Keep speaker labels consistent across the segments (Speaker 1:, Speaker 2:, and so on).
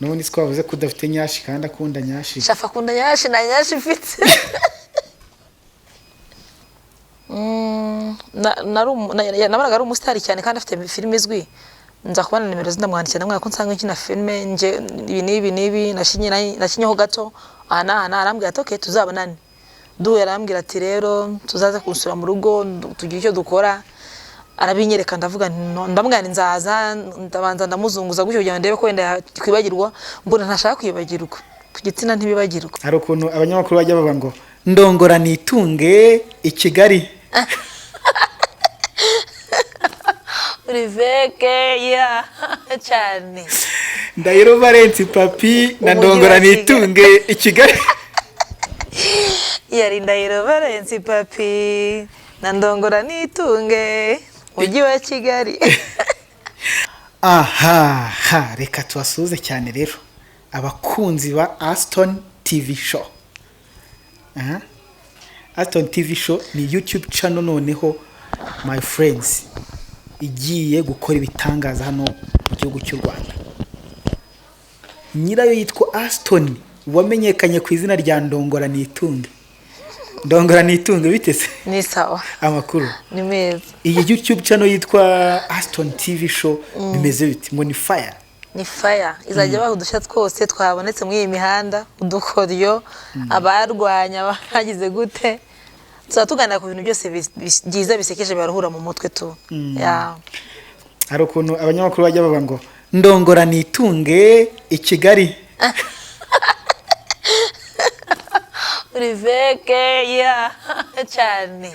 Speaker 1: none twavuze ko udafite nyashi kandi akunda nyashi
Speaker 2: shafa akunda nyashi na nyashi mfite nabaraga ari umusitari cyane kandi afite filime izwi nza kubana nimero zindamwandikira namwe ko nsanga nkina filime nje ibi nibi nashinyeho gato ana arambwira ati okay tuzabonane duhuye arambwira ati rero tuzaza kunsura mu rugo tugira icyo dukora arabinyereka ndavuga ndamwani nzaza ndabanza ndamuzunguza gutyo kugira ndebe ko wenda kwibagirwa mbona ntashaka kwibagirwa ku gitsina ntibibagirwa
Speaker 1: hari ukuntu abanyamakuru bajya baba ngo ndongora nitunge i Kigali
Speaker 2: Riveke ya cyane
Speaker 1: Ndahiro Valence papi na ndongora nitunge i Kigali
Speaker 2: yari Ndahiro Valence papi na ndongora nitunge Mujyi wa Kigali
Speaker 1: aha reka tubasuze cyane rero abakunzi ba Aston TV show. Aston TV show ni YouTube channel noneho my friends igiye gukora ibitangaza hano mu gihugu cy'u Rwanda. Nyirayo yitwa Aston wamenyekanye ku izina rya Ndongora Nitunge. Ndongora Nitunge bitese
Speaker 2: ni sawa
Speaker 1: amakuru
Speaker 2: ni meza.
Speaker 1: Iyi YouTube channel yitwa Aston TV show bimeze biti ngo ni fire izajya bahudusha twose twabonetse muri iyi mihanda udukoryo abarwanya bagize gute tuzatugana ku bintu byose byiza bisekeje baruhura mu mutwe tu hari ukuntu abanyamakuru bajya baba ngo ndongora nitunge i Kigali
Speaker 2: Riveke ya cyane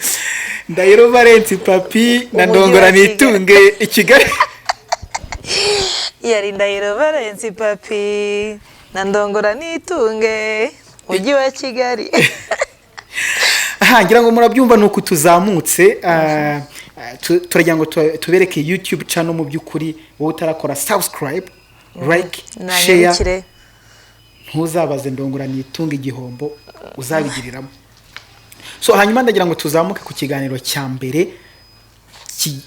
Speaker 1: Ndahiro Valence papi na ndongora nitunge i Kigali
Speaker 2: yari Ndahiro Valence papi na ndongora nitunge Mujyi wa Kigali
Speaker 1: ngira ngo murabyumva nuko tuzamutse turagira ngo tubereke YouTube channel mu byukuri wowe utarakora subscribe like share ntuzabaze ndongora nitunge igihombo uzabigiriramo. So hanyuma ndagira ngo tuzamuke ku kiganiro cya mbere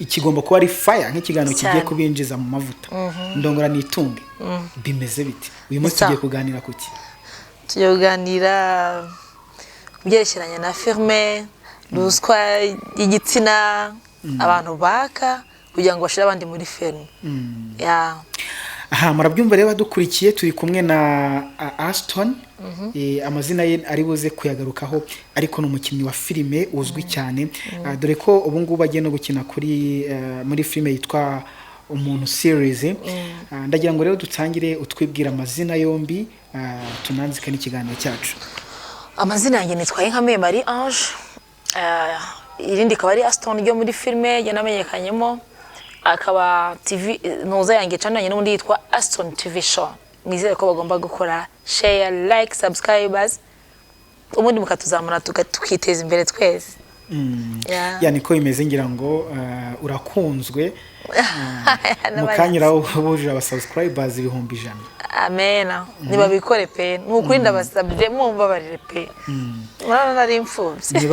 Speaker 1: kigomba kuba ari fire nk'ikiganiro kigiye kubinjiza mu mavuta. Ndongora nitunge bimeze biti uyu munsi tugiye kuganira kuki?
Speaker 2: Tugiye kuganira byerekeranye na firme ruswa y'igitsina abantu baka kugira ngo bashire abandi muri firme
Speaker 1: murabyumva rero dukurikiye turi kumwe na Aston amazina ye ari buze kuyagarukaho ariko no mukinnyi wa filime uzwi cyane dore ko ubu ngubu agiye no gukina kuri muri filime yitwa umuntu series ndagira ngo rero dutangire utwibwira amazina yombi tunanzika n'ikiganiro cyacu.
Speaker 2: Amazina yanjye nitwaye nka Marie Ange irindi kaba ari Aston ryo muri filime yanamenyekanyemo akaba TV noza yanjye channel yanjye n'undi yitwa Aston TV show. Mwizere ko bagomba gukora share like subscribers ubundi mukatuzamura tukiteza imbere twese.
Speaker 1: Yani ko imeze ngira ngo urakunzwe mukanyira ubujura aba subscribers 100,000.
Speaker 2: Amena niba bikore pe n'ukuri ndabasabye mumva barire pe mwana nari imfubye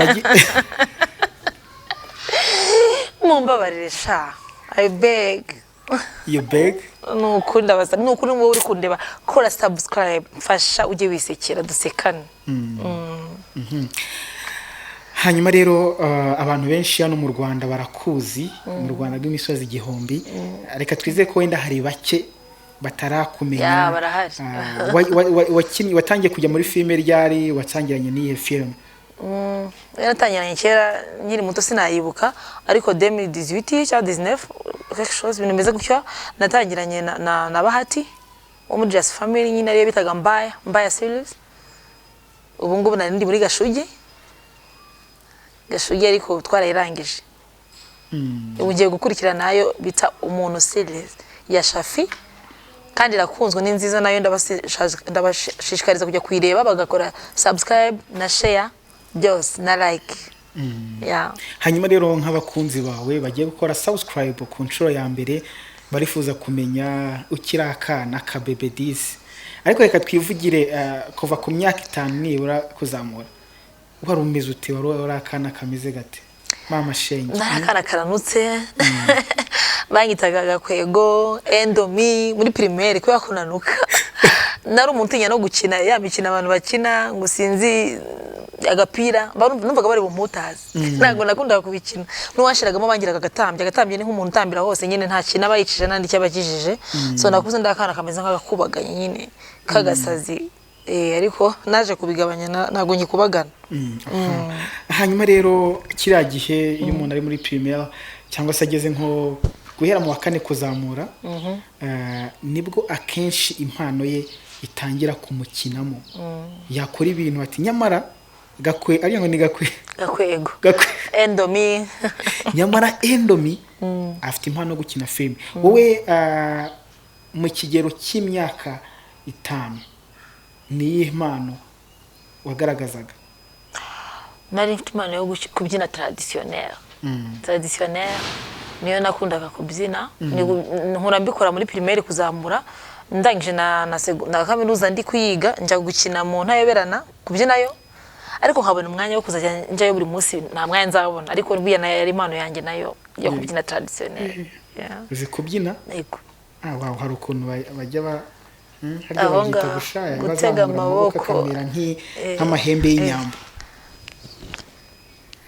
Speaker 2: mumva barire sha I beg
Speaker 1: you beg
Speaker 2: n'ukuri ndabasabye n'ukuri wowe uri kundeba kora subscribe mfasha ujye wisekera dusekane.
Speaker 1: Hanyuma rero abantu benshi hano mu Rwanda barakuzi mu Rwanda rw'imisozi igihumbi reka twizeye ko wenda hari bake batarakumenya watangiye kujya muri filime ryari watangiranye n'iyi film?
Speaker 2: Natangiranye kera nkiri muto sinayibuka ariko 2018 cyangwa 19 quelque chose binemeze gutyo natangiranye na Bahati wo muri Just Family nyine ariyo bitaga Mbaya series. Ubu ngubu nari ndi muri Gashugi ariko twarayirangije ugiye gukurikira nayo bita umuntu series ya Shafi kandi rakunzwe ni nziza nayo ndabashishikariza kujya kuyireba bagakora subscribe na share byose na like.
Speaker 1: Hanyuma rero nk'abakunzi bawe bagiye gukora subscribe ku nshuro ya mbere barifuza kumenya ukirakana ka bebe 10 ariko reka twivugire kuva ku myaka 5 nibura kuzamura wari umeze ute wari akana kameze gate mama shenge?
Speaker 2: Nakana karanutse bangitaga Gakwego Endomi muri primaire ko yakunanuka nari umuntu utinya no gukina ya mikino abantu bakina ngo sinzi agapira numvaga bari bumutazi ntabwo nakundaga kubikina n'uwashiragamo bangiraga agatambye ni nk'umuntu utambira hose nyine nta kintu abayicije nandi cyabakijije so nakuze ndakana kameze nk'agakubaganye nyine kagasazi ariko naje kubigabanya ntabwo nyikubagana.
Speaker 1: Hanyuma rero kiriya gihe iyo umuntu ari muri primaire cyangwa se ageze nko guhera mu wa 4 kuzamura nibwo akenshi impano ye itangira kumukinamo yakora ibintu ati nyamara gakwe ari ngo ni
Speaker 2: gakwego endomi
Speaker 1: nyamara endomi afite impano gukina film. Wowe mu kigero cy'imyaka 5 ni impano wagaragazaga?
Speaker 2: Nari mfite impano yo kubyina traditionnel niyo nakundaga kubyina nkora mbikora muri primaire kuzamura ndangije na kaminuza ndi kwiga njya gukina mu ntayoberana kubyinayo ariko nkabona umwanya wo kuzajya njyayo buri munsi nta mwanya nzabona ariko rwiya nayo impano yanjye nayo yo kubyina traditionnel.
Speaker 1: Uzi kubyina?
Speaker 2: Yego.
Speaker 1: Wow, hari ukuntu bajya
Speaker 2: abonga gutega amaboko
Speaker 1: kamera nk'amahembe y'inyambo.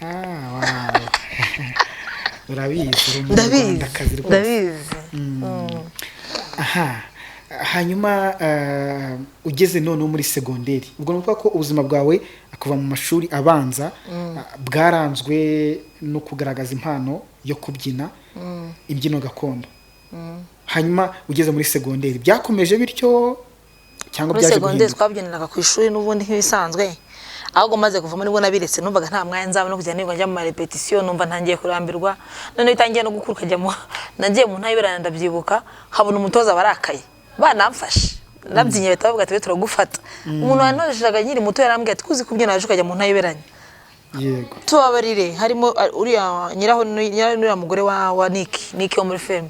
Speaker 1: Wow. Ndabizi. Aha. Hanyuma ugeze none muri segonderi ubwo nuko ko ubuzima bwawe akuva mu mashuri abanza bwaranzwe no kugaragaza impano yo kubyina imbyino gakondo. Hanyuma ugeze muri segonderi byakomeje bityo cyangwa byaje guhinduka?
Speaker 2: Segonderi twabyiniraga ku ishuri n'ubundi nk'ibisanzwe ahubwo maze kuva muri bona biretse numvaga nta mwanya nzaba no kujya njya mu repetition numva ntangiye kurambirwa none itangiye no gukuruka jya mu nagiye mu ntayoberana ndabyibuka habona umutoza barakaye banamfashe nabyinye bitavuga ati turagufata umuntu wanojeshaga nyiri muto yarambwiye ati kuzi kubyina yaje ukajya mu ntayoberanya.
Speaker 1: Yego.
Speaker 2: Tubabarire harimo uriya nyiraho mugore wa Nick wo muri film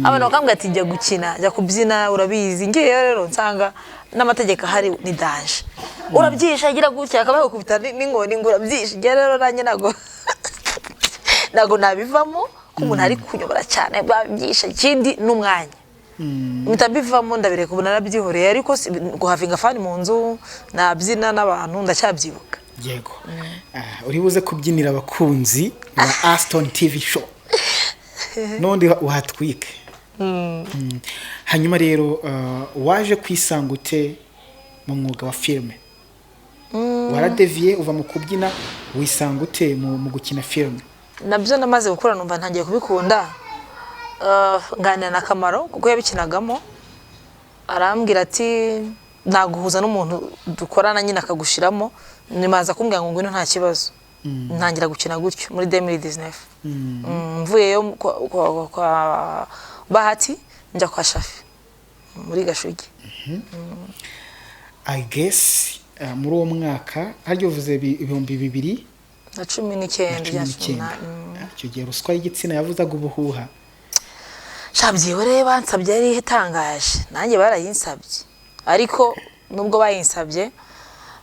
Speaker 2: abantu bakambwira ati jya gukina jya kubyina urabizi ngiye rero nsanga n'amategeko hari ni daje urabyisha agira gutya akabaho kubita n'ingoni ngo urabyisha rero nanjye nago nabivamo umuntu ari kunyobora cyane babyisha ikindi n'umwanya mutabivamo ndabere kubona nabyihoreye ariko guhavinga fani mu nzu nabyina n'abantu ndacyabyibuka.
Speaker 1: Yego. Uri buze kubyinira abakunzi ba Aston TV show nondi uhatwike. Hanyuma rero waje kwisanga ute mu mwuga wa filme? Waradeviye uva mu kubyina wisanga ute mu gukina filme?
Speaker 2: Nabyo namaze gukora numva ntangiye kubikunda ngana na Kamaro kuko yabikinagamo arambwira ati naguhuza n'umuntu dukorana nyine akagushiramo nimaza kumbwira ngo ngwino nta kibazo ntangira gukina gutyo muri 2019 mvuyeyo kwa Bahati njya kwa Shafi muri Gashugi.
Speaker 1: I guess muri uwo mwaka haryo vuze
Speaker 2: 2019
Speaker 1: icyo gihe ruswa y'igitsina yavuzaga ubuhuha
Speaker 2: shabyiwe reba nsabye ari hetangaje nanjye barayinsabye ariko nubwo bayinsabye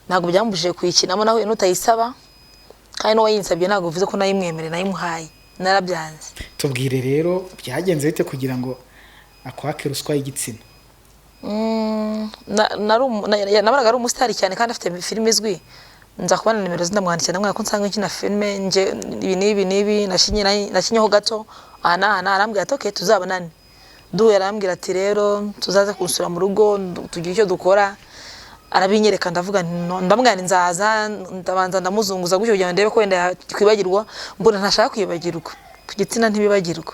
Speaker 2: ntabwo byambujije kuyikinamo naho n'utayisaba kandi no wayinsabye ntabwo bivuze ko nayimwemere nayimuhaye narabyanze.
Speaker 1: Tubwire rero byagenze bite kugira ngo akwake ruswa y'igitsina?
Speaker 2: Nabaraga ari umusitari cyane kandi afite filime izwi nza kubana nimero zindamwandikira namwe ko nsanga nkina filime nje ibi nashinyeho gato arambwira ati okay tuzabonane duhuye arambwira ati rero tuzaza kunsura mu rugo tugira icyo dukora arabinyereka ndavuga ndamwana nzaza ndabanza ndamuzunguza gutyo kugira ndebe ko wenda kwibagirwa mbona ntashaka kwibagirwa ku gitsina ntibibagirwa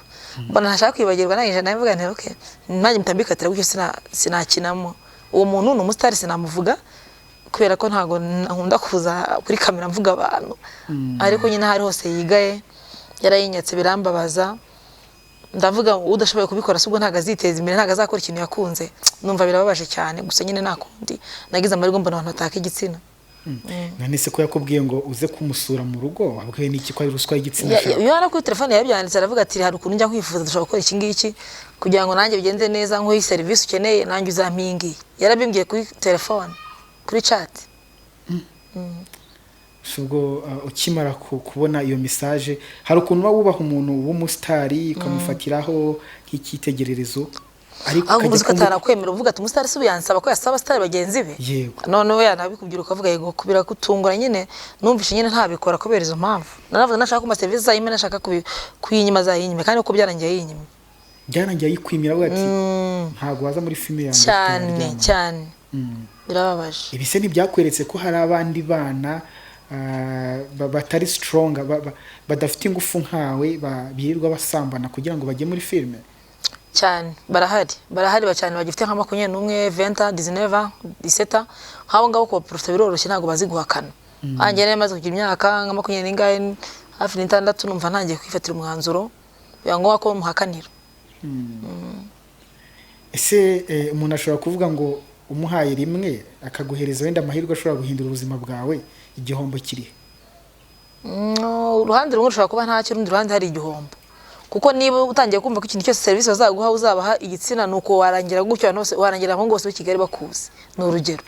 Speaker 2: mbona ntashaka kwibagirwa nangije navuga nti okay nanjye mtambikatira gutyo sinakinamo uwo muntu ni umusitari sinamuvuga kubera ko ntago nkunda kuza kuri kamera mvuga abantu ariko nyine hari hose yigaye yarayinyatse birambabaza ndavuga udashoboye kubikora subwo ntaga ziteza imbere ntaga zakora ikintu yakunze numva birababaje cyane gusa nyine nakundi nagize amarigo mbona abantu bataka igitsina.
Speaker 1: None se ko yakubwiye ngo uze kumusura mu rugo abwiye niki ko ari ruswa y'igitsina?
Speaker 2: Yara kuri telefone yabyanditse aravuga ati hari ukuntu njya kwifuza dushobora gukora iki ngiki kugira ngo nanjye bigende neza nko iyi service ukeneye nanjye uzampingi yarabimbwiye kuri telefone kuri chat.
Speaker 1: Subwo ukimara kubona iyo message hari ukuntu wubaha umuntu w'umusitari ukamufatiraho nk'ikitegererezo?
Speaker 2: ahubwo uzi ko atanakwemera uvuga ati umusitari si uyansaba ko yasaba abasitari bagenzi be noneho yanabikubwira ukavuga yego kubira kutungura nyine numvishe nyine ntabikora kubera izo mpamvu naravuze nashaka ko serivisi zayime nashaka kuyinyima zayinyime kandi uko byarangiye yinyima
Speaker 1: byarangiye yikwimira avuga ati ntago waza muri filime yanjye
Speaker 2: cyane birababaje
Speaker 1: ibise ntibyakweretse ko hari abandi bana batari strong badafite ingufu nkawe birirwa basambana kugira ngo bajye muri filime
Speaker 2: cyane barahari cyane bagifite nka 21 20 19 17 habo ngabo ko profita biroroshye ntago bazi guhakana anje nemaze kugira imyaka nka 20 n'ingahe hafi n'itandatu numva ntangiye kwifatira umwanzuro yango wako muhakanira
Speaker 1: ese umuntu ashobora kuvuga ngo umuhaye rimwe akaguhereza wenda amahirwe ashobora guhindura ubuzima bwawe igihombo kiri
Speaker 2: uruhande rumwe rushobora kuba ntacyo urundi ruhande hari igihombo kuko niba utangiye kumva ko ikintu cyose serivisi bazaguha uzabaha igitsina nuko warangira gutyo warangira aho ngose w'Kigali bakuzi ni urugero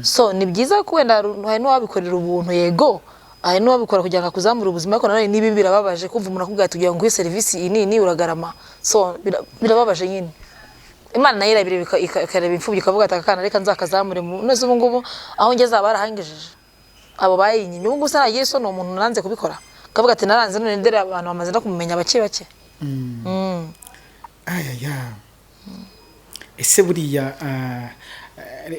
Speaker 2: so ni byiza ko wenda hari n'uwabikorera ubuntu yego hari n'uwabikora kugira ngo akuzamure ubuzima ariko nanone nibi birababaje kumva umuntu akubwira ati ugiye ngo serivisi iyi ni uragarama so birababaje nyine Imana nayo irabire ikareba imfubyi ikavuga ati akana reka nzakazamure none ubu ngubu aho ngeze abarahangejeje abo bayinyimye ubu gusa nagiye so no umuntu nanze kubikora kavuga ati naranze none ndere abantu bamaze no kumenya bake
Speaker 1: ese buriya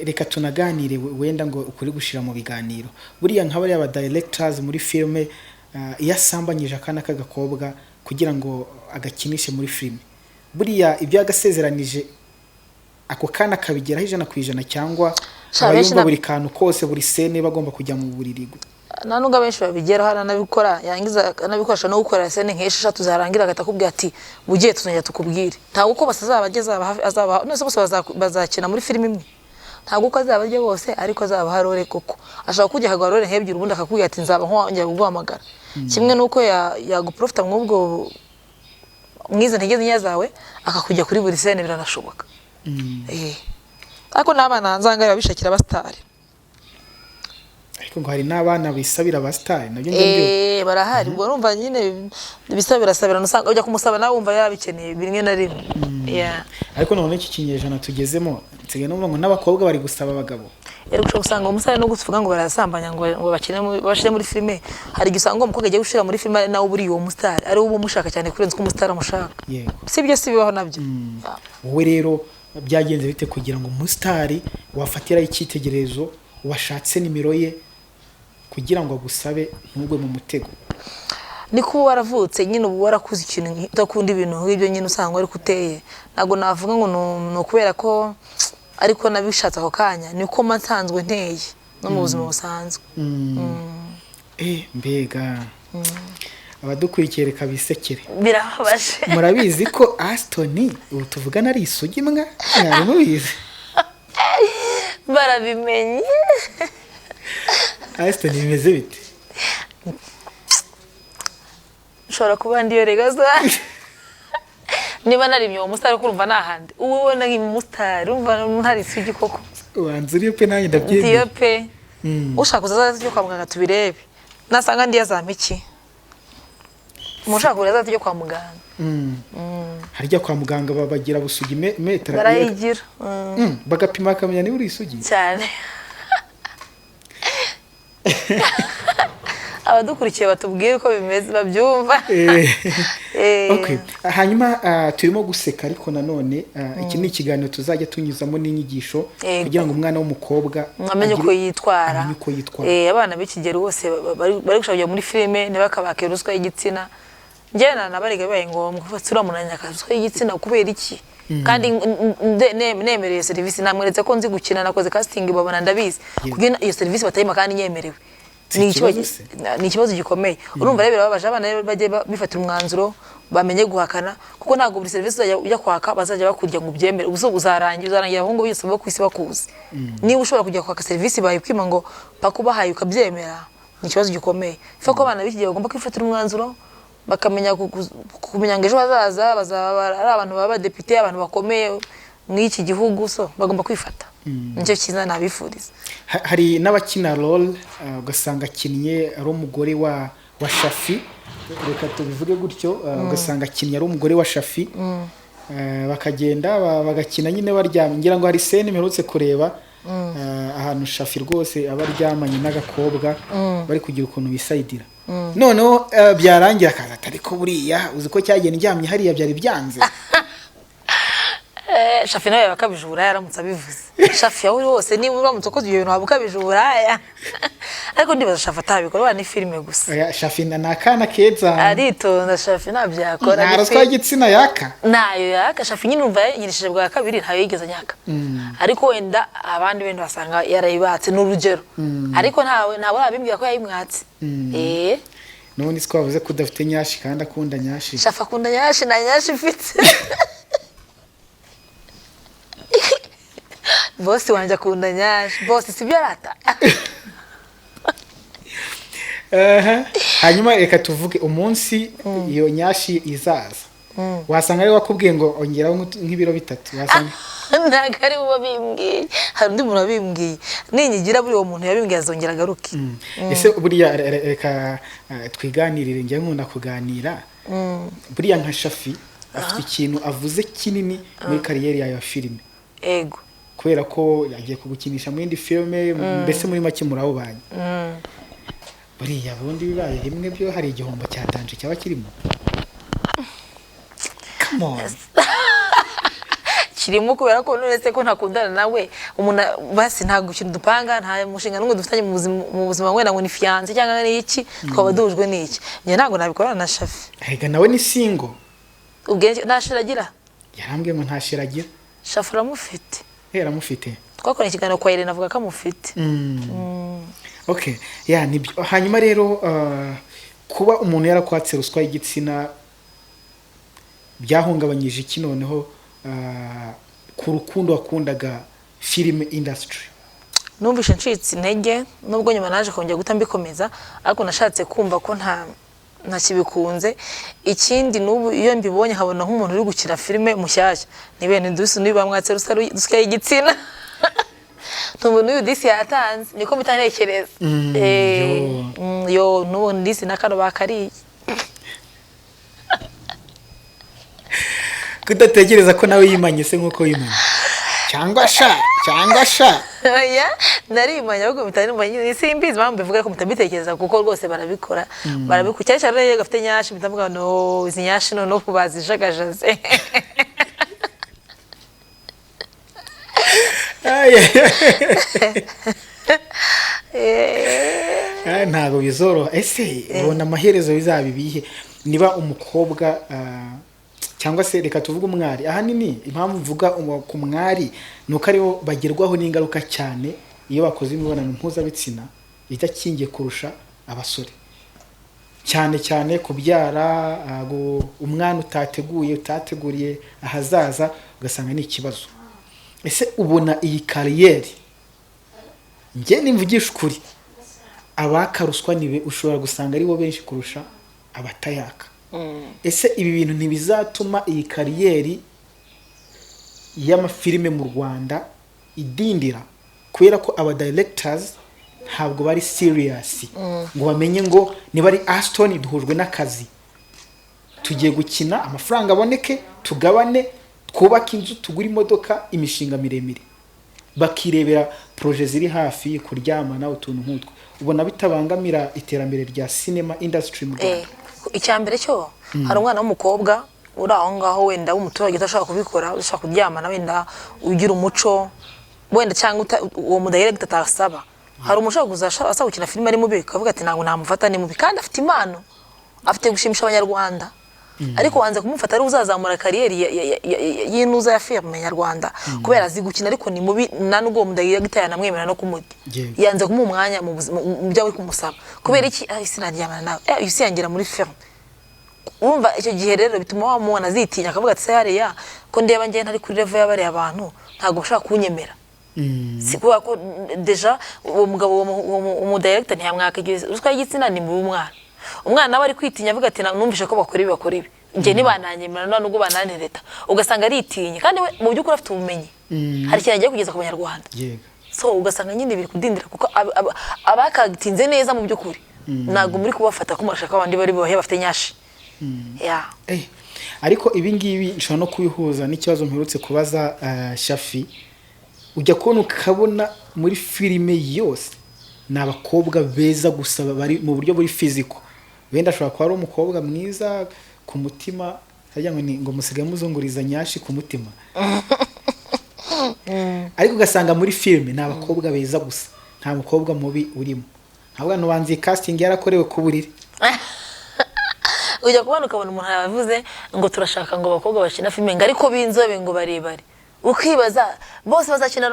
Speaker 1: reka tunaganire wenda ngo ukuri gushira mu biganiro buriya nk'abari aba directors muri filme yasambanyije akana k'agakobwa kugira ngo agakinishe muri filme buriya ibyo agasezeranije ako kana kabigeraho 100% cyangwa abayumva buri kantu kose buri scene bagomba kujya mu buririgo
Speaker 2: nanuga benshi babigeraho haranabikora yangiza anabikoresha no gukora scene nk'eshatu zarangira agatakubwira ati bugiye tuzongera tukubwire ntago uko basazabageza azaba nose bose bazakina muri filime imwe ntago uko azabarye bose ariko azaba harore koko ashaka kujya hagarore nk'ebyiri ubundi akakubwira ati nzaba nkonjya guhamagara kimwe nuko yaguprofita mwubwo mwize ntegeze nyazawe akakujya kuri buri scene biranashoboka ariko n'abana nzanga babishakira abastari
Speaker 1: ariko ngo hari n'abana bisabira abastari nabyo ngibyo
Speaker 2: barahari ubwo urumva nyine bisabira nusanga ujya kumusaba nawe wumva yabikeneye bimwe na rimwe
Speaker 1: ariko none iki kinyejana tugezemo nsigaye no ngo n'abakobwa bari gusaba abagabo
Speaker 2: Eriko usanga umusare no gutuvuga ngo barasambanya ngo bashire muri filime hari gisanga umukobwa agiye gushira muri filime nawe buri uwo mustari ari uwo mushaka cyane kurenza ko mustari amushaka sibyo sibibaho nabyo
Speaker 1: wowe rero byagenze bite kugira ngo mustari wafatira icyitegererezo washatse nimero ye kugira ngo agusabe ntugwe mu mutego
Speaker 2: niko waravutse nyine ubu warakuze ikintu udakunda ibintu nk'ibyo nyine usanga ari kuteye nago navuga ngo no kubera ko ariko nabishatse ako kanya niko mansanzwe nteye no mu buzima busanzwe
Speaker 1: mbega abadukurikiye reka bisekere
Speaker 2: birababaje
Speaker 1: murabizi ko Aston ubu tuvugana ari isugi mbwa mwari mubizi
Speaker 2: barabimenye
Speaker 1: Aston bimeze bite
Speaker 2: ushobora kuba ndiyo regaza niba narimye uwo mustari kurumva nahandi ubona nk'umustari umva ntari isugi koko
Speaker 1: wanzuriye pe nanjye ndabyemeye
Speaker 2: ndiyo pe ushaka kuzaza cyo kwa muganga tubirebe nasanga ndiya zamiki mushaka kuzaza cyo kwa muganga harya kwa muganga babagira busugi metero barayigira
Speaker 1: bagapima akamenya ni buri isugi
Speaker 2: cyane abadukurikiye batubwire uko bimeze babyumva
Speaker 1: okay hanyuma turimo guseka ariko nanone iki ni ikiganiro tuzajya tunyuzamo n'inyigisho kugira ngo umwana w'umukobwa
Speaker 2: amenye uko yitwara abana b'ikigero bose bari gushaka muri filime ntibakabake ruswa y'igitsina njye nabariga bibaye ngombwa fatura munanya ruswa y'igitsina kubera iki kandi nemereye serivisi namweretse ko nzi gukina nakoze casting babona ndabizi kugira iyo serivisi batayima kandi nyemerewe ni ikibazo gikomeye urumva rero birababaje abana bagiye bifatira umwanzuro bamenye guhakana kuko ntago buri serivisi ujya kwaka bazajya bakurya ngo ubyemere ubuso uzarangira ahungu bose bo kwisi bakuzi niba ushobora kujya kwaka serivisi bayikwima ngo pakubahaye ukabyemera ni ikibazo gikomeye fa ko abana b'ikigiye bagomba kwifatira umwanzuro bakamenya kumenya ngo ejo hazaza bazaba ari abantu baba depite abantu bakomeye mw'iki gihugu so bagomba kwifata nicyo cyiza nabifuriza
Speaker 1: hari n'abakina role ugasanga akinnye ari umugore wa Shafi reka tubivuge gutyo ugasanga akinnye ari umugore wa Shafi bakagenda bagakina nyine baryamye. Ngira ngo hari scene mperutse kureba ahantu Shafi rwose aba aryamanye n'agakobwa bari kugira ukuntu bisayidira, noneho byarangira akaza atari ko buriya uzi ko cyagenda ndyamye hariya byari byanze.
Speaker 2: Shafi nawe bakabije uburaya aramutse abivuze. Shafi yawe wose niba uramutse ukoze ibyo bintu wabukabije uburaya. Ariko ndibaza Shafi atabikora ni filime gusa.
Speaker 1: Shafi na akana keza
Speaker 2: aritonda, Shafi nabyakora
Speaker 1: nta ruswa y'igitsina yaka
Speaker 2: nayo yaka. Shafi nyine umva yanyirishije bwa kabiri ntayo yigeze nyaka, ariko wenda abandi bende basanga yarayibatse n'urugero, ariko ntawe abimbwira ko yayimwatse.
Speaker 1: none siko bavuze ko udafite nyashi kandi akunda nyashi.
Speaker 2: Shafi akunda nyashi na nyashi ifite. Bosi wanje akunda nyashi, bosi sibyo arata.
Speaker 1: Hanyuma reka tuvuge umunsi iyo nyashi izaza, wasanga ari wakubwiye ngo ongeraho nk'ibiro 3, wasanga
Speaker 2: ntago ari bo bimbwiye, hari undi muntu wabimbwiye, ninyigira buri uwo muntu yabimbwiye azongera agaruke.
Speaker 1: Ese buriya reka twiganirire, njye nkunda kuganira. Buriya nka Shafi afite ikintu avuze kinini muri kariyeri yayo ya filime.
Speaker 2: Ego,
Speaker 1: kubera ko yagiye kugukinisha mu yindi filime, mbese muri make murabanye. Buriya bundi bibaye rimwe byo hari igihombo cyatanje cyaba kirimo. Come on.
Speaker 2: kirimo kubera ko nuretse ko ntakundana nawe, umuntu basi ntago kintu dupanga, nta mushinga n'umwe dufitanye mu buzima wenda ngo ni fiance cyangwa n'iki, twaba dujwe n'iki. Njye ntago nabikorana na Shafi.
Speaker 1: Ega nawe ni single.
Speaker 2: Ubwenge ntashiragira.
Speaker 1: Yarambwiye ngo ntashiragira.
Speaker 2: Shafi ramufite.
Speaker 1: Yaramufite.
Speaker 2: Twakora ikiganiro kwa Irene avuga ko amufite.
Speaker 1: Okay, nibyo. Hanyuma rero kuba umuntu yarakwatse ruswa y'igitsina byahungabanyije iki noneho ku rukundo wakundaga film industry?
Speaker 2: Numvishe ncitse intege, nubwo nyuma naje kongera guta mbikomeza, ariko nashatse kumva ko ntakibikunze. Ikindi nubu iyo mbibonye nkabona nk'umuntu uri gukina filime mushyashya, ni bene dusu nibamwatse ruswa y'igitsina. Tumubona uyu disi yatanze niko mutanekereza. Yo nubona disi nakano bakariye.
Speaker 1: Kudatekereza ko nawe yimanye se nkuko yimanye cyangwa sha
Speaker 2: ya narimanye ahubwo mutari simbizi mpamvu bivuga ko mutabitekereza kuko rwose barabikora barabikucyari cyane gafite nyashi mutavuga no izi nyashi no kubazijagajaze.
Speaker 1: Ntago bizoro. Ese ubona amaherezo bizabibihe niba umukobwa cyangwa se reka tuvuga umwari? Ahanini impamvu mvuga ku mwari nuko aribo bagerwaho n'ingaruka cyane iyo bakoze imibonano mpuzabitsina itakingiye kurusha abasore, cyane kubyara umwana utateguriye ahazaza ugasanga ni ikibazo. Ese ubona iyi kariyeri, njye nimvugisha ukuri, abakaruswa nibe ushobora gusanga ari bo benshi kurusha abatayaka. Ese ibi bintu ntibizatuma iyi kariyeri y'amafilime mu Rwanda idindira kubera ko aba directors ntabwo bari serious ngo bamenye ngo niba ari Aston duhujwe n'akazi, tugiye gukina amafaranga aboneke, tugabane, twubaka inzu, tugura imodoka, imishinga miremire, bakirebera projet ziri hafi kuryamana utuntu nk'utwo. Ubona bitabangamira iterambere rya cinema industry mu Rwanda?
Speaker 2: Icyambere cyo hari umwana w'umukobwa uri aho ngaho wenda w'umuturage utashaka kubikora, ushaka kuryamana wenda ugira umuco wenda cyangwa uwo mudirect atasaba. Hari umushaka kuzasha gukina filime ari mubi kavuga ati ntabwo namufata ni mubi, kandi afite impano, afite gushimisha abanyarwanda. Ariko wanze kumufata ari uzazamura kariyeri yinuza ya filime nyarwanda kubera azi gukina, ariko ni mubi nanubwo mudirect yanamwemera no kumudi yanze kumuha umwanya mu byawe kumusaba kubera iki isi naryamana nawe isi yangira muri film. Urumva icyo gihe rero bituma wamubona azitinya akavuga ati se hariya ko ndeba ngiye ntari kuri level y'abari abantu ntabwo bashaka kunyemera. Si kuba ko deja uwo mugabo uwo director ntiyamwaka ruswa y'igitsina ni mu umwana nawe ari kwitinya avuga ati numvishe ko bakora ibi ngiye nibananyemera none ubwo bananireta, ugasanga ari itinye kandi we mu by'ukuri afite ubumenyi hari cyane agiye kugeza ku banyarwanda. So ugasanga nyine biri kudindira kuko abakagitinze neza mu by'ukuri ntabwo muri kubafata ko murashaka abandi bari bahe bafite nyashi.
Speaker 1: ariko ibi ngibi nshobora no kubihuza n'ikibazo mperutse kubaza Shafi, ujya kubona ukabona muri filime yose ni abakobwa beza gusa bari mu buryo buri fiziko, wenda ashobora kuba ari umukobwa mwiza ku mutima, harya ngo musigaye muzunguriza nyashi ku mutima ariko ugasanga muri filime ni abakobwa beza gusa, nta mukobwa mubi urimo. ntabwo abantu banzi casting yarakorewe ku buriri
Speaker 2: ujya kubona ukabona umuntu yavuze ngo turashaka ngo abakobwa bakina filime ngo ariko b'inzobe ngo barebare, ukibaza bose bazakina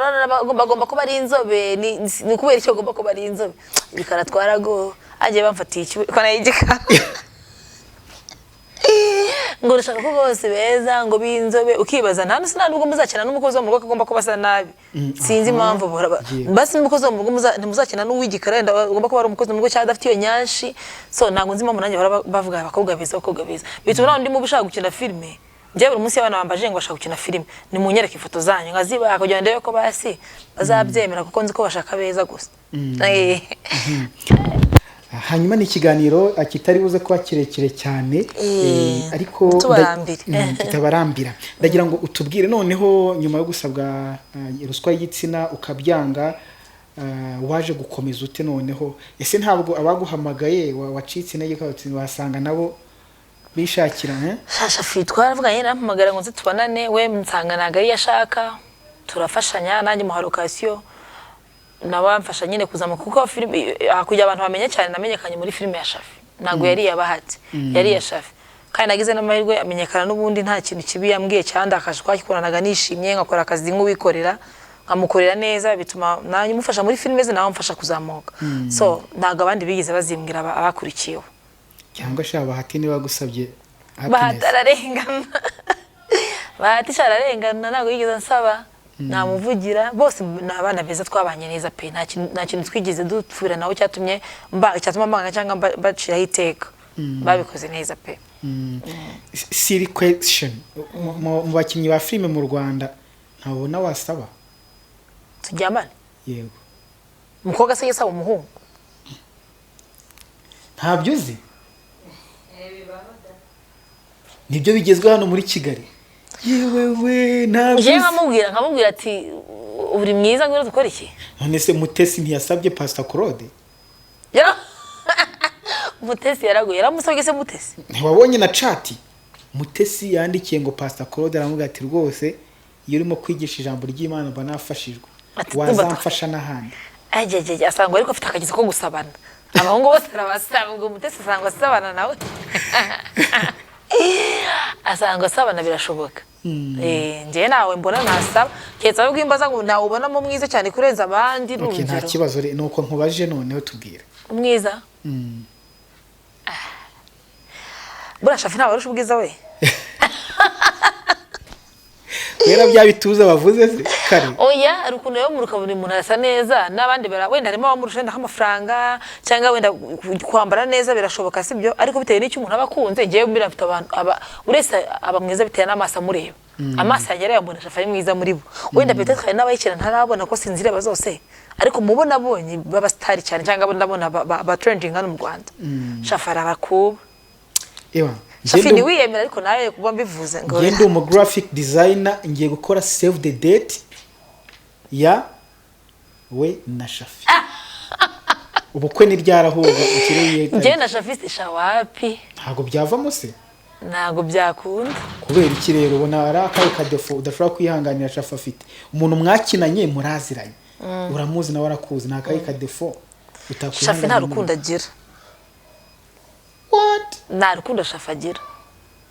Speaker 2: bagomba kuba ari inzobe, ni kubera icyo bagomba kuba ari inzobe? Bikaratwara go agiye bamfatiye ko nayigika ngo urashaka ko bose beza ngo b'inzobe, ukibaza nta nubwo muzakina n'umukozi wo mu rugo agomba kuba asa nabi. Sinzi impamvu basi n'umukozi wo mu rugo ntimuzakina n'uw'igikara wenda agomba kuba ari umukozi mu rugo cyangwa adafite iyo nyanshi. So ntabwo nzi impamvu nanjye bavuga abakobwa beza bituma nawe ndimo ushaka gukina filime. Njye buri munsi abana bambaje ngo bashaka gukina filime nimunyereke ifoto zanyu nkaziba kugira ndebe ko basi bazabyemera kuko nzi ko bashaka beza gusa.
Speaker 1: Hanyuma ni ikiganiro kitari buze kuba kirekire cyane ariko kitabarambira. Ndagira ngo utubwire noneho nyuma yo gusabwa ruswa y'igitsina ukabyanga, waje gukomeza ute noneho? Ese ntabwo abaguhamagaye wacitse intege ko wasanga nabo bishakira?
Speaker 2: Shafi twaravuganye nampamagara ngo nze tubanane, we nsanga naga ari yashaka, turafashanya nanjye mu halokasiyo nabamfasha nyine kuzamuka kuko filime kujya abantu bamenye cyane namenyekanye muri filime ya Shafi, ntago yari yabahati, yari ya Shafi kandi nagize n'amahirwe amenyekana n'ubundi nta kintu kibi yambwiye cyanda akaje kwakikoranaga nishimye ngakora akazi nk'uwikorera nkamukorera neza, bituma nanjye mufasha muri filime ze nawe mfasha kuzamuka. So ntago abandi bigize bazimbwira abakurikiyeho
Speaker 1: cyangwa shaba bahati niba gusabye
Speaker 2: bahatararengana bahati shararengana ntago yigeze nsaba namuvugira, bose nabana beza twabanye neza pe, nta kintu twigeze dupfura naho cyatuma mbanga cyangwa baciraho iteka, babikoze neza pe.
Speaker 1: Silly question, mu bakinnyi ba filime mu Rwanda ntabona wasaba
Speaker 2: tujyamane?
Speaker 1: Yego.
Speaker 2: Umukobwa se yasaba umuhungu?
Speaker 1: Ntabyo uzi? Nibyo bigezwe hano muri Kigali. Yewewe ntabyo.
Speaker 2: Je nkamubwira ati uri mwiza ngo dukora iki?
Speaker 1: None se Mutesi ntiyasabye Pastor Claude?
Speaker 2: Mutesi yaraguye, yaramusabye se Mutesi?
Speaker 1: Ntiwabonye na chat? Mutesi yandikiye ngo Pastor Claude aramubwira ati rwose iyo urimo kwigisha ijambo ry'Imana banafashijwe wazamfasha n'ahandi.
Speaker 2: Ajejeje asanga ariko afite akagize ko gusabana. Abahungu bose arabasaba ngo Mutesi asanga asabana nawe. Asanga asabana birashoboka. Nje nawe mbona nasaba ketsa bwimbaza ngo nawe ubona mu mwiza cyane kurenza abandi
Speaker 1: n'urugero. Nta kibazo nuko nkubaje noneho tubwire.
Speaker 2: Umwiza? Bura Shafi nawe arusha ubwiza we.
Speaker 1: Yera bya bituza bavuze se kare.
Speaker 2: Oya rukuno yo muruka buri muntu arasa neza nabandi wenda harimo abamurusha wenda nk'amafaranga cyangwa wenda kwambara neza birashoboka sibyo, ariko bitewe n'icyo umuntu abakunze ngiye mbira mfite abantu urese abamwiza bitewe n'amaso amureba. Amaso yagera yambona Shafi ari mwiza muri bo, wenda bete twari n'abayikira ntarabona ko sinzireba zose, ariko mubona abonye baba star cyane cyangwa ndabona ba trending hano mu Rwanda. Shafi arabakuba.
Speaker 1: Ewa
Speaker 2: Shafi ni wiyemera ariko nawe kuba mbivuze ngo
Speaker 1: ngende mu graphic designer ngiye gukora save the date ya we na Shafi. Ubukwe ni ryarahuga ukiriye.
Speaker 2: Nje na Shafi shawapi
Speaker 1: ntago byavamo se?
Speaker 2: Ntago byakunda.
Speaker 1: Kubera iki rero ubona ari akaye kadefo udashobora kwihanganira Shafi afite? Umuntu mwakinanye muraziranye, uramuzi nawe arakuzi, nta kaye kadefo utakwihanganira.
Speaker 2: Shafi nta rukundo agira.
Speaker 1: What?
Speaker 2: Nta rukundo Shafi agira.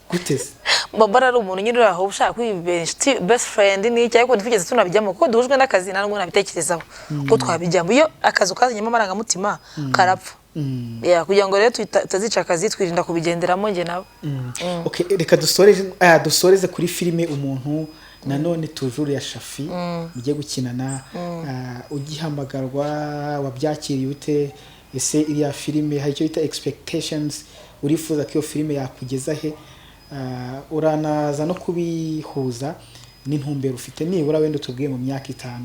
Speaker 1: Gute se?
Speaker 2: Mbabara ari umuntu nyine aho ushaka kwibeshya best friend ni cyangwa ko nifigeze tunabijyamo kuko duhujwe n'akazi ntabwo nabitekerezaho ko twabijyamo iyo akazi kazanyemo amaranga mutima karapfa. Kugira ngo rero tutazica akazi twirinda kubigenderamo nge nawe.
Speaker 1: Okay, reka dusoreze kuri filime umuntu nanone toujours ya Shafi ugiye gukinana, ugihamagarwa wabyakiriye ute? Ese iriya filime hari icyo bita expectations urifuza ko iyo filime yakugeza he? Uranaza no kubihuza n'intumbero ufite nibura wenda tubwiye mu myaka 5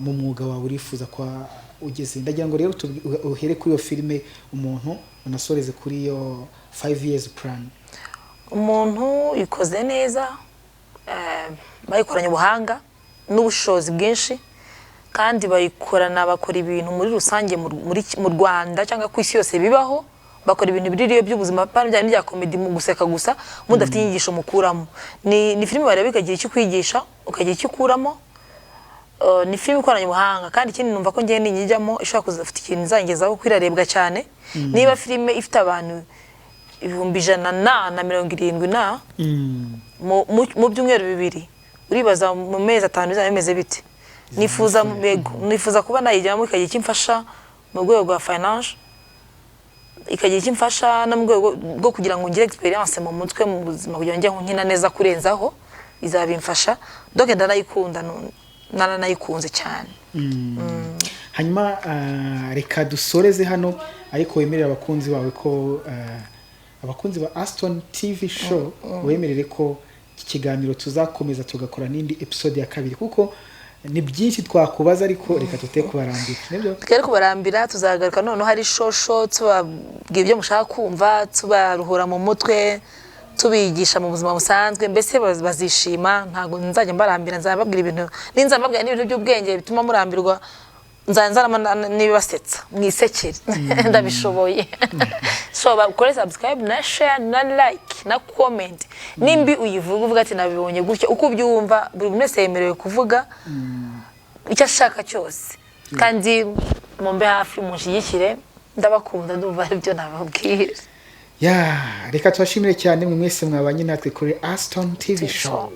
Speaker 1: mu mwuga wawe urifuza kwa ugeze. Ndagira ngo rero uhere kuri iyo filime umuntu unasoreze kuri iyo 5 years plan.
Speaker 2: umuntu ikoze neza, bayikoranye ubuhanga n'ubushobozi bwinshi, kandi bakora ibintu muri rusange mu Rwanda cyangwa ku isi yose bibaho, bakora ibintu biriyo by'ubuzima bijyanye n'ibya komedi mu guseka gusa mudafite inyigisho mukuramo. Ni filime bareba ikagira icyo kwigisha ukagira icyo ukuramo. Ni filime ikoranye ubuhanga, kandi ikindi numva ko ngiye ninyijyamo ishobora kuzafite ikintu izangezaho kwirarebwa cyane. Niba filime ifite abantu 170 mu byumweru 2, uribaza mu mezi 5 bizaba bimeze bite? Nifuza kuba nayijyamo ikagira icyo imfasha mu rwego rwa finance, ikagira icyo imfasha no mu rwego rwo kugira ngo ngire experience mu mutwe mu buzima, kugira ngo njye nkina neza kurenzaho, izabimfasha. Donc ndanayikunda, nanayikunze cyane.
Speaker 1: Hanyuma reka dusoreze hano, ariko wemerera abakunzi bawe ko abakunzi ba Aston TV show wemerere ko iki kiganiro tuzakomeza tugakora n'indi episode ya 2, kuko ni byinshi twakubaza, ariko reka tute kubarambira. Nibyo
Speaker 2: twere kubarambira, tuzagaruka noneho hari shosho tubabwira ibyo mushaka kumva, tubaruhura mu mutwe, tubigisha mu buzima busanzwe, mbese bazishima. Ntago nzajya mbarambira, nzababwira ibintu ninzababwira n'ibintu by'ubwenge bituma murambirwa, nzanzana nibasetsa mwisekere. Ndabishoboye. So bakore subscribe na share na like na comment, nimbi uyivuga uvuga ati nabibonye gutyo, uko byumva buri wese yemerewe kuvuga icyo ashaka cyose, kandi mumbe hafi munshyigikire. Ndabakunda, ndumva ibyo nababwira.
Speaker 1: Reka tubashimire cyane mwese mwabanye natwe kuri Aston TV show.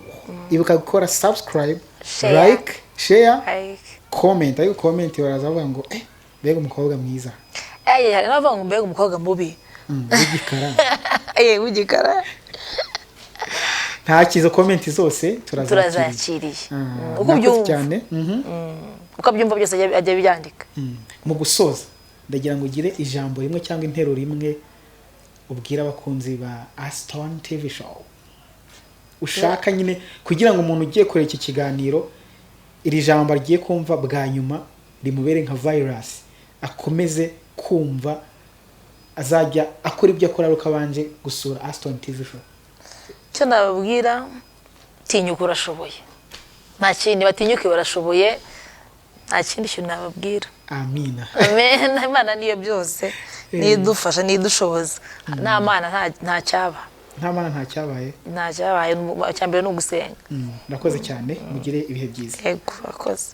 Speaker 1: Ibuka gukora subscribe, like, share, comment. Ayo comment baraza bavuga ngo mbega umukobwa mwiza.
Speaker 2: Hari n'abavuga ngo mbega umukobwa mubi.
Speaker 1: W'igikara.
Speaker 2: W'igikara.
Speaker 1: Nta kizo comment zose
Speaker 2: turazakiriye.
Speaker 1: Uko byumva cyane.
Speaker 2: Uko byumva byose ajya byandika.
Speaker 1: Mu gusoza ndagira ngo ugire ijambo rimwe cyangwa interuro rimwe ubwira abakunzi ba Aston TV show ushaka nyine, kugira ngo umuntu ugiye kureba iki kiganiro iri jambo agiye kumva bwa nyuma rimubere nka virus, akomeze kumva, azajya akora ibyo akora ruka banje gusura Aston TV show.
Speaker 2: Cyo nababwira, tinyuka urashoboye. Nta kindi batinyuke, barashoboye. Nta kindi cyo nababwira.
Speaker 1: Amina.
Speaker 2: Amen. Imana niyo byose, nidufasha, nidushoboza. Nta mana nta cyaba.
Speaker 1: Nta mana nta cyabaye.
Speaker 2: Nta cyabaye, cyambere no gusenga.
Speaker 1: Ndakoze cyane, mugire ibihe byiza.
Speaker 2: Yego, akoze.